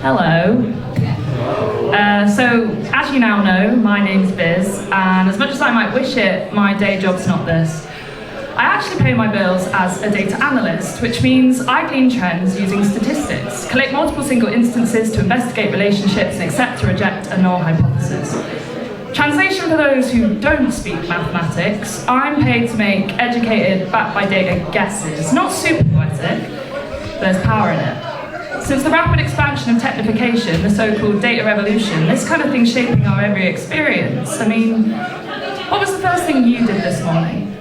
Hello. So, as you now know, my name's Biz, and as much as I might wish it, my day job's not this. I actually pay my bills as a data analyst, which means I glean trends using statistics, collect multiple single instances to investigate relationships, and accept or reject a null hypothesis. Translation for those who don't speak mathematics, I'm paid to make educated, backed by data guesses. Not super poetic, there's power in it. Since the rapid expansion of technification, the so-called data revolution, this kind of thing's shaping our every experience. I mean, what was the first thing you did this morning?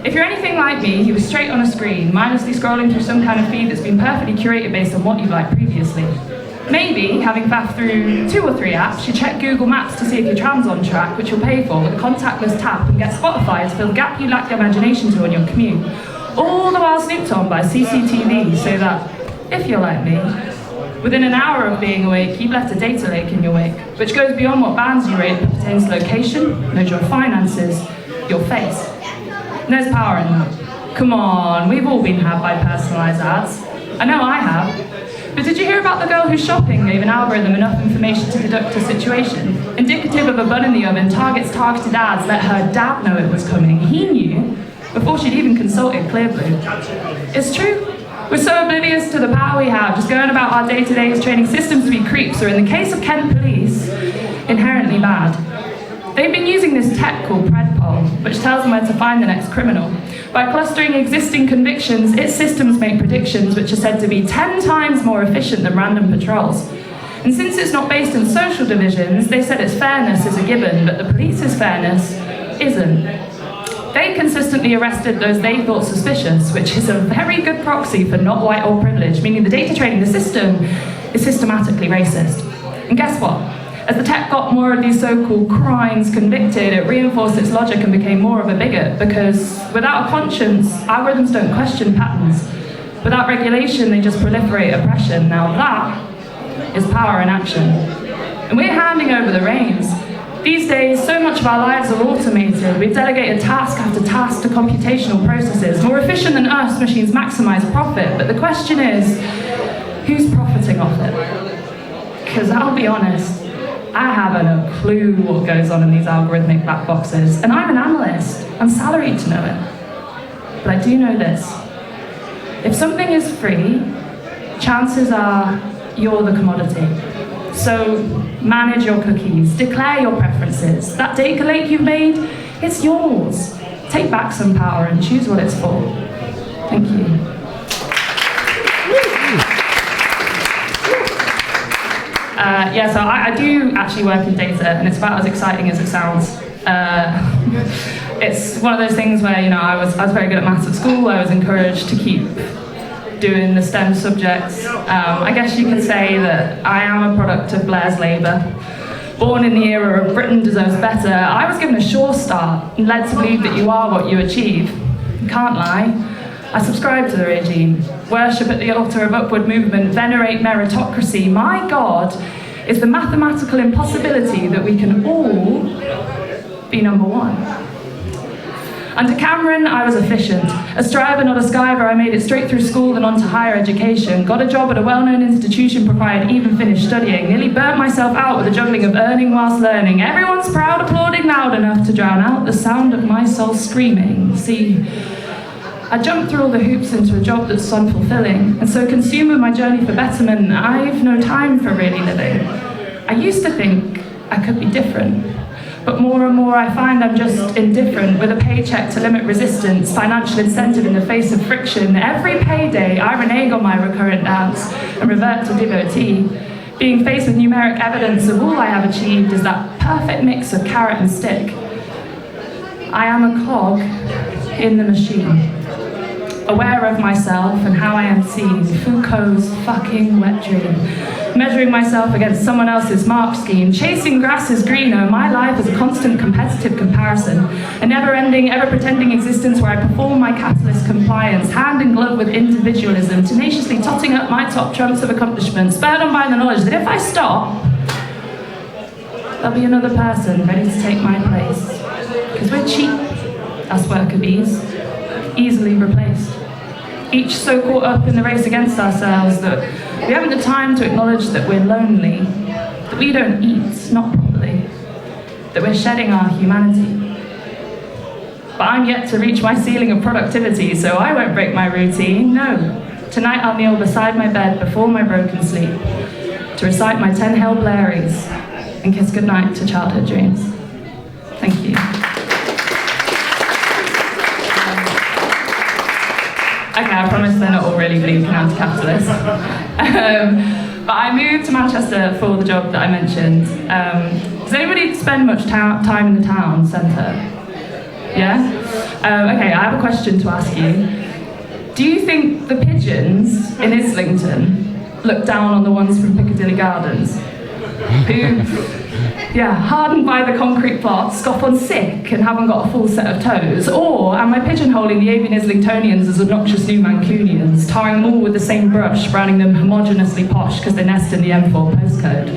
If you're anything like me, you were straight on a screen, mindlessly scrolling through some kind of feed that's been perfectly curated based on what you've liked previously. Maybe, having faffed through 2 or 3 apps, you check Google Maps to see if your tram's on track, which you'll pay for with a contactless tap, and get Spotify to fill the gap you lack the imagination to on your commute. All the while snooped on by CCTV, so that, if you're like me, within an hour of being awake, you've left a data lake in your wake, which goes beyond what bands you rate, but pertains to location, knows your finances, your face. And there's power in that. Come on, we've all been had by personalised ads. I know I have. But did you hear about the girl whose shopping gave an algorithm enough information to deduct a situation? Indicative of a bun in the oven, Target's targeted ads let her dad know it was coming. He knew before she'd even consulted Clearblue. It's true. We're so oblivious to the power we have, just going about our day-to-day as training systems to be creeps, or in the case of Kent Police, inherently bad. They've been using this tech called predpol, which tells them where to find the next criminal. By clustering existing convictions, its systems make predictions which are said to be 10 times more efficient than random patrols. And since it's not based in social divisions, they said its fairness is a given, but the police's fairness isn't. They consistently arrested those they thought suspicious, which is a very good proxy for not white or privileged, meaning the data training the system is systematically racist. And guess what? As the tech got more of these so-called crimes convicted, it reinforced its logic and became more of a bigot, because without a conscience, algorithms don't question patterns. Without regulation, they just proliferate oppression. Now that is power in action. And we're handing over the reins. These days, so much of our lives are automated. We've delegated task after task to computational processes. More efficient than us, machines maximize profit. But the question is, who's profiting off it? Because I'll be honest, I haven't a clue what goes on in these algorithmic black boxes. And I'm an analyst. I'm salaried to know it. But I do know this. If something is free, chances are you're the commodity. So manage your cookies, declare your preferences. That data lake you've made, it's yours. Take back some power and choose what it's for. Thank you. So I do actually work in data, and it's about as exciting as it sounds. It's one of those things where, I was very good at maths at school. I was encouraged to keep doing the STEM subjects. I guess you could say that I am a product of Blair's labour. Born in the era of Britain deserves better, I was given a sure start and led to believe that you are what you achieve. Can't lie. I subscribe to the regime, worship at the altar of upward movement, venerate meritocracy. My God is the mathematical impossibility that we can all be number one. Under Cameron, I was efficient. A striver, not a skiver, I made it straight through school and on to higher education. Got a job at a well-known institution before I had even finished studying. Nearly burnt myself out with the juggling of earning whilst learning. Everyone's proud, applauding loud enough to drown out the sound of my soul screaming. See, I jumped through all the hoops into a job that's unfulfilling, and so consumed with my journey for betterment, I've no time for really living. I used to think I could be different, but more and more I find I'm just indifferent, with a paycheck to limit resistance, financial incentive in the face of friction. Every payday I renege on my recurrent dance and revert to devotee. Being faced with numeric evidence of all I have achieved is that perfect mix of carrot and stick. I am a cog in the machine. Aware of myself and how I am seen, Foucault's fucking wet dream. Measuring myself against someone else's mark scheme, chasing grass is greener, my life is a constant competitive comparison, a never-ending, ever-pretending existence where I perform my capitalist compliance, hand in glove with individualism, tenaciously totting up my top trumps of accomplishment, spurred on by the knowledge that if I stop, there'll be another person ready to take my place. Because we're cheap, us worker bees, easily replaced. Each so caught up in the race against ourselves that We haven't the time to acknowledge that we're lonely, that we don't eat, not properly, that we're shedding our humanity. But I'm yet to reach my ceiling of productivity, so I won't break my routine, no. Tonight I'll kneel beside my bed before my broken sleep to recite my 10 Hail Marys and kiss goodnight to childhood dreams. Thank you. Okay, I promise they're not all really bleak and anti-capitalist. But I moved to Manchester for the job that I mentioned. Does anybody spend much time in the town centre? Yeah? Okay, I have a question to ask you. Do you think the pigeons in Islington look down on the ones from Piccadilly Gardens? Who, hardened by the concrete plots, scoff on sick and haven't got a full set of toes? Or am I pigeonholing the avian Islingtonians as obnoxious new Mancunians, tarring them all with the same brush, branding them homogeneously posh because they nest in the M4 postcode?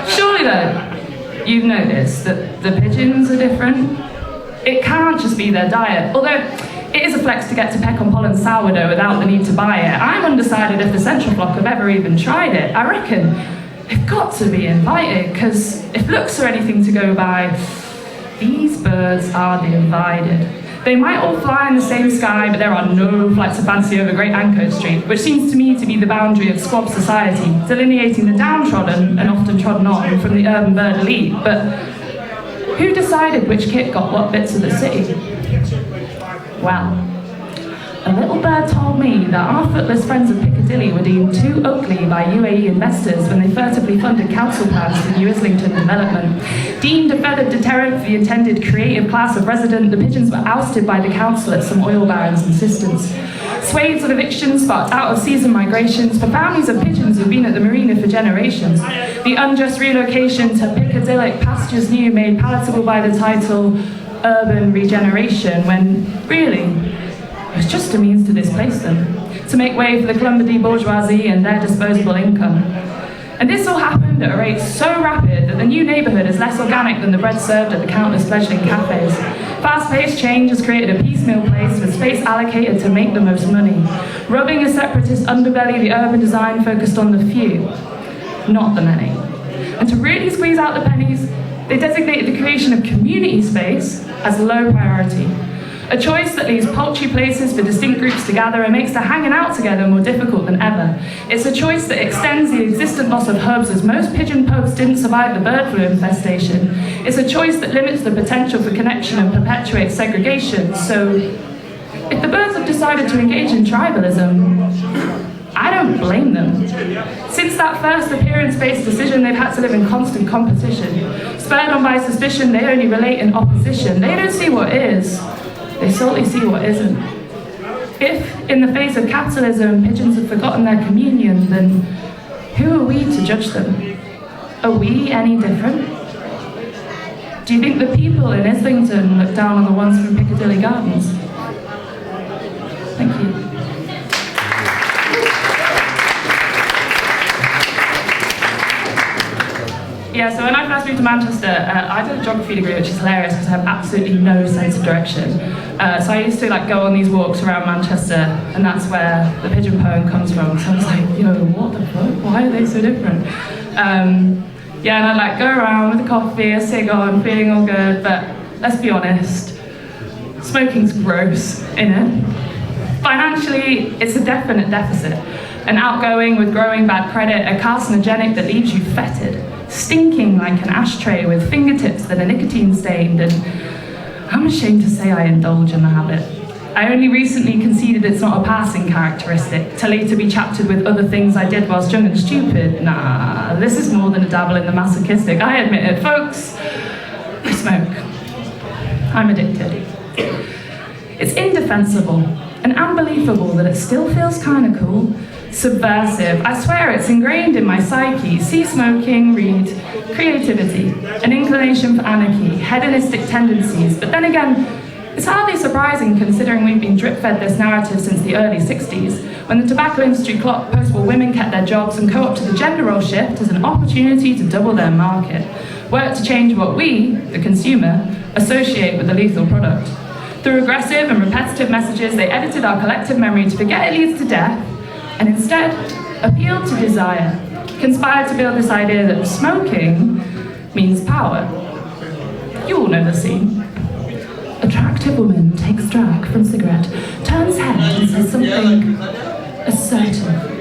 Surely though, you've noticed that the pigeons are different? It can't just be their diet, although it is a flex to get to peck on pollen sourdough without the need to buy it. I'm undecided if the central flock have ever even tried it. I reckon they've got to be invited, because if looks are anything to go by, these birds are divided. They might all fly in the same sky, but there are no flights of fancy over Great Anco Street, which seems to me to be the boundary of squab society, delineating the downtrodden and often trodden on from the urban bird elite. But who decided which kit got what bits of the city? Well, a little bird told me that our footless friends of Piccadilly were deemed too ugly by UAE investors when they furtively funded council plans for New Islington development. Deemed a feathered deterrent for the intended creative class of resident, the pigeons were ousted by the council at some oil baron's insistence. Swathes of evictions sparked out-of-season migrations for families of pigeons who've been at the marina for generations. The unjust relocation to Piccadilly pastures new, made palatable by the title urban regeneration, when really it was just a means to displace them, to make way for the Clumberdy bourgeoisie and their disposable income. And this all happened at a rate so rapid that the new neighbourhood is less organic than the bread served at the countless fledgling cafes. Fast-paced change has created a piecemeal place with space allocated to make the most money. Rubbing a separatist underbelly, the urban design focused on the few, not the many. And to really squeeze out the pennies, they designated the creation of community space as low priority. A choice that leaves paltry places for distinct groups to gather and makes the hanging out together more difficult than ever. It's a choice that extends the existent loss of hubs, as most pigeon pubs didn't survive the bird flu infestation. It's a choice that limits the potential for connection and perpetuates segregation. So, if the birds have decided to engage in tribalism, I don't blame them. Since that first appearance-based decision, they've had to live in constant competition. Spurred on by suspicion, they only relate in opposition. They don't see what is. They solely see what isn't. If, in the face of capitalism, pigeons have forgotten their communion, then who are we to judge them? Are we any different? Do you think the people in Islington look down on the ones from Piccadilly Gardens? Thank you. Yeah, so when I first moved to Manchester, I did a geography degree, which is hilarious because I have absolutely no sense of direction. So I used to go on these walks around Manchester, and that's where the pigeon poem comes from. So I was like, what the fuck? Why are they so different? And I'd go around with a coffee, a cig on, feeling all good, but let's be honest, smoking's gross, innit? Financially, it's a definite deficit. An outgoing with growing bad credit, a carcinogenic that leaves you fetid, stinking like an ashtray with fingertips that are nicotine stained, and I'm ashamed to say I indulge in the habit. I only recently conceded it's not a passing characteristic, to later be chaptered with other things I did whilst young and stupid. Nah, this is more than a dabble in the masochistic, I admit it, folks. I smoke. I'm addicted. It's indefensible and unbelievable that it still feels kind of cool. Subversive. I swear it's ingrained in my psyche. See smoking, read creativity, an inclination for anarchy, hedonistic tendencies. But then again, it's hardly surprising considering we've been drip-fed this narrative since the early 60s, when the tobacco industry clocked post-war women kept their jobs and co-opted the gender role shift as an opportunity to double their market. Worked to change what we, the consumer, associate with the lethal product. Through aggressive and repetitive messages, they edited our collective memory to forget it leads to death, and instead, appealed to desire, conspired to build this idea that smoking means power. You all know the scene. Attractive woman takes drag from cigarette, turns head and says something assertive.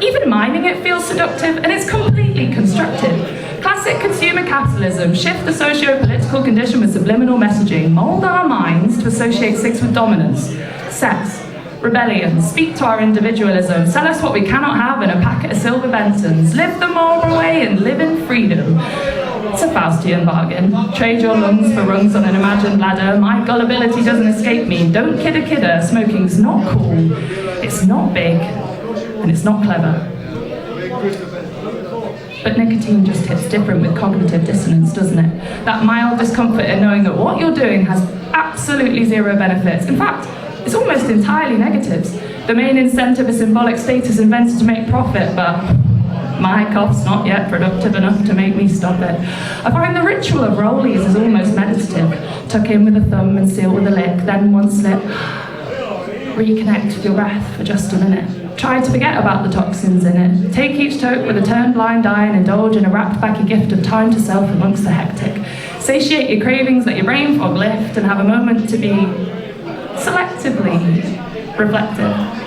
Even miming it feels seductive, and it's completely constructive. Classic consumer capitalism, shift the socio-political condition with subliminal messaging, mould our minds to associate sex with dominance, sex, rebellion, speak to our individualism, sell us what we cannot have in a packet of silver Bentons, live the moral way and live in freedom. It's a Faustian bargain. Trade your lungs for rungs on an imagined ladder. My gullibility doesn't escape me. Don't kid a kidder. Smoking's not cool. It's not big. And it's not clever. But nicotine just hits different with cognitive dissonance, doesn't it? That mild discomfort in knowing that what you're doing has absolutely zero benefits. In fact, it's almost entirely negatives. The main incentive is symbolic status invented to make profit, but my cough's not yet productive enough to make me stop it. I find the ritual of rollies is almost meditative. Tuck in with a thumb and seal with a lick, then one slip. Reconnect with your breath for just a minute. Try to forget about the toxins in it. Take each toke with a turned blind eye and indulge in a wrapped backy gift of time to self amongst the hectic. Satiate your cravings, let your brain fog lift, and have a moment to be selectively reflective.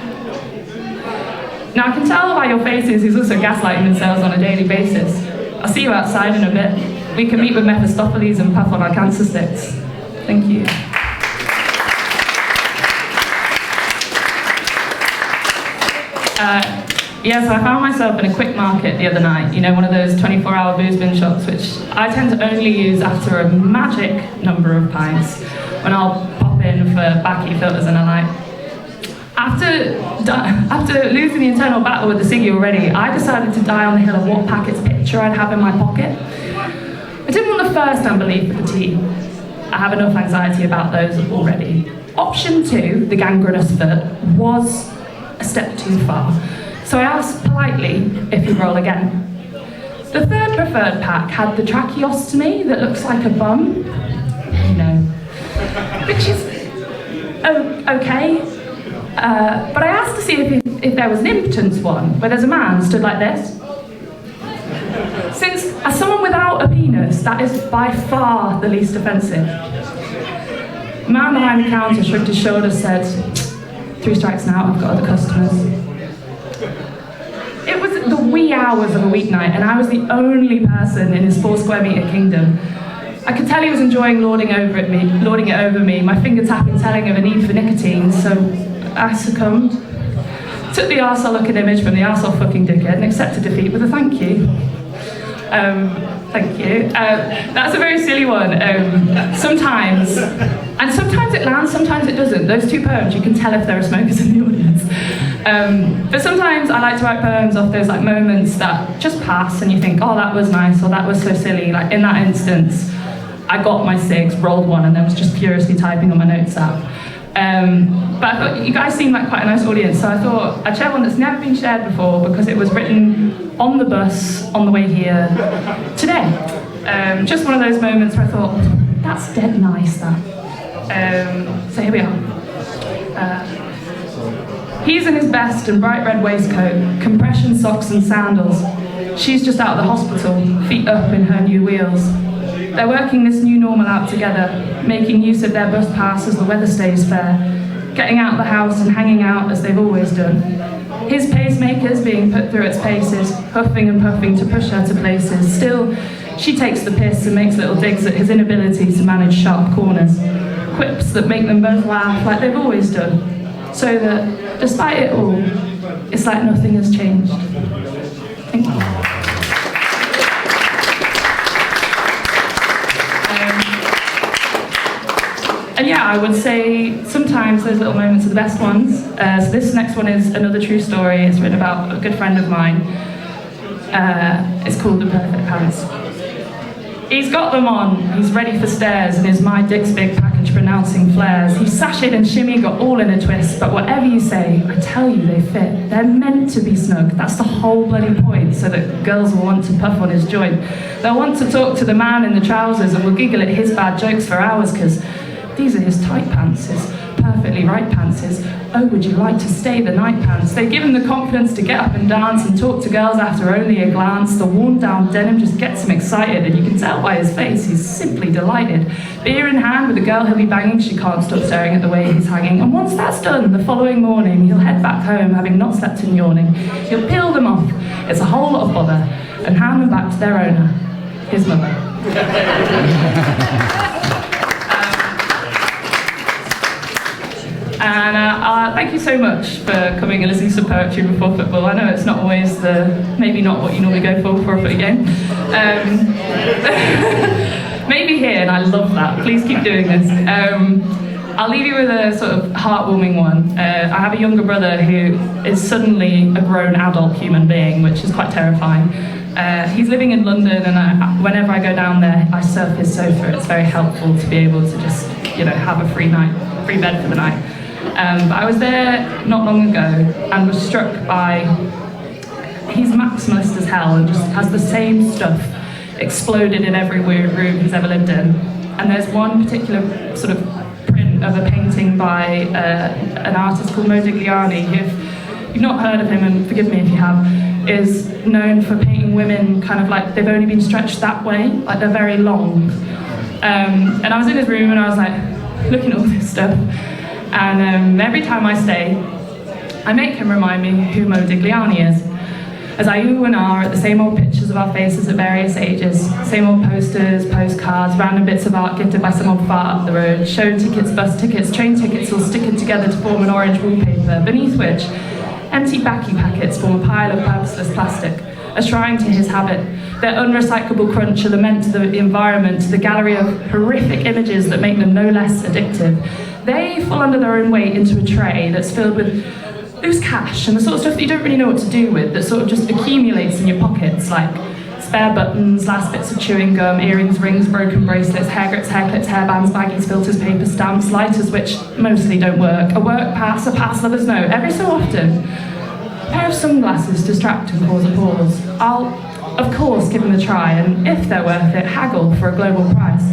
Now I can tell by your faces who's also gaslighting themselves on a daily basis. I'll see you outside in a bit. We can meet with Mephistopheles and puff on our cancer sticks. Thank you. So I found myself in a quick market the other night, you know, one of those 24-hour booze bin shops, which I tend to only use after a magic number of pints, when I'll pop in for backy filters and a light. After losing the internal battle with the ciggy already, I decided to die on the hill of what packet's picture I'd have in my pocket. I didn't want the first unbelief of the tea. I have enough anxiety about those already. Option 2, the gangrenous foot, was a step too far. So I asked politely if he'd roll again. The third preferred pack had the tracheostomy that looks like a bum. No. Which is okay. But I asked to see if there was an impotence one, where there's a man stood like this. Since, as someone without a penis, that is by far the least offensive. The man behind the counter shrugged his shoulders, said, 3 strikes and out, I've got other customers. It was the wee hours of a weeknight, and I was the only person in his 4 square metre kingdom. I could tell he was enjoying lording it over me, my finger tapping telling of a need for nicotine, so I succumbed. Took the arsehole looking image from the arsehole fucking dickhead and accepted defeat with a thank you. Thank you. That's a very silly one. Sometimes it lands, sometimes it doesn't. Those 2 poems, you can tell if there are smokers in the audience. But sometimes I like to write poems off those like moments that just pass and you think, oh, that was nice, or that was so silly. Like in that instance, I got my cigs, rolled one, and then was just furiously typing on my notes app. But I thought you guys seemed like quite a nice audience, so I thought I'd share one that's never been shared before because it was written on the bus on the way here today. Just one of those moments where I thought, that's dead nice, that. So here we are. He's in his best and bright red waistcoat, compression socks and sandals. She's just out of the hospital, feet up in her new wheels. They're working this new normal out together, making use of their bus pass as the weather stays fair, getting out of the house and hanging out as they've always done. His pacemaker's being put through its paces, huffing and puffing to push her to places. Still, she takes the piss and makes little digs at his inability to manage sharp corners, quips that make them both laugh like they've always done, so that, despite it all, it's like nothing has changed. Thank you. And yeah, I would say sometimes those little moments are the best ones. So this next one is another true story. It's written about a good friend of mine. It's called The Perfect Pants. He's got them on, he's ready for stares, and his My Dick's Big package pronouncing flares. He's sashayed and shimmy, got all in a twist, but whatever you say, I tell you they fit. They're meant to be snug, that's the whole bloody point, so that girls will want to puff on his joint. They'll want to talk to the man in the trousers and will giggle at his bad jokes for hours, because these are his tight pants, his perfectly right pants is, oh, would you like to stay the night pants? They give him the confidence to get up and dance and talk to girls after only a glance. The worn down denim just gets him excited, and you can tell by his face he's simply delighted. Beer in hand with the girl he'll be banging, she can't stop staring at the way he's hanging. And once that's done, the following morning, he'll head back home, having not slept and yawning. He'll peel them off, it's a whole lot of bother, and hand them back to their owner, his mother. And thank you so much for coming and listening to some poetry before football. I know it's not always maybe not what you normally go for a footy game. Maybe here, and I love that. Please keep doing this. I'll leave you with a sort of heartwarming one. I have a younger brother who is suddenly a grown adult human being, which is quite terrifying. He's living in London, and whenever I go down there, I surf his sofa. It's very helpful to be able to just, have a free bed for the night. But I was there not long ago and was struck by, he's maximalist as hell and just has the same stuff exploded in every weird room he's ever lived in. And there's one particular sort of print of a painting by an artist called Modigliani, who, if you've not heard of him, and forgive me if you have, is known for painting women kind of like they've only been stretched that way, like they're very long. And I was in his room and I was like, looking at all this stuff. And every time I stay, I make him remind me who Modigliani is. As I ooh and ah at the same old pictures of our faces at various ages, same old posters, postcards, random bits of art gifted by some old fart up the road, show tickets, bus tickets, train tickets all sticking together to form an orange wallpaper, beneath which empty backy packets form a pile of purposeless plastic, a shrine to his habit. Their unrecyclable crunch are lament to the environment, to the gallery of horrific images that make them no less addictive. They fall under their own weight into a tray that's filled with loose cash and the sort of stuff that you don't really know what to do with, that sort of just accumulates in your pockets, like spare buttons, last bits of chewing gum, earrings, rings, broken bracelets, hair grips, hair clips, hairbands, baggies, filters, paper stamps, lighters which mostly don't work, a work pass, a pass others know, every so often. A pair of sunglasses distract and cause a pause. I'll, of course, give them a try, and if they're worth it, haggle for a global price.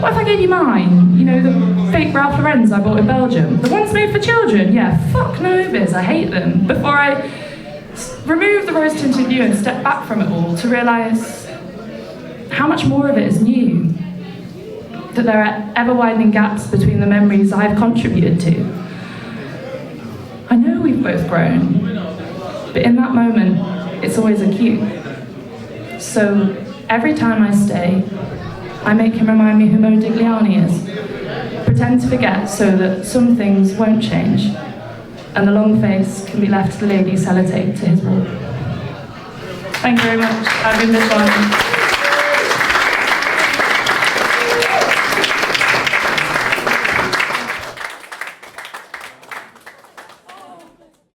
What if I gave you mine? The fake Ralph Lauren's I bought in Belgium? The ones made for children? Yeah, fuck no, Biz, I hate them. Before I remove the rose-tinted view and step back from it all to realise how much more of it is new. That there are ever-widening gaps between the memories I've contributed to. I know we've both grown, but in that moment, it's always acute. So every time I stay, I make him remind me who Modigliani is. Pretend to forget so that some things won't change, and the long face can be left to the lady sellotape to his wall. Thank you very much. I've been Biz Bond.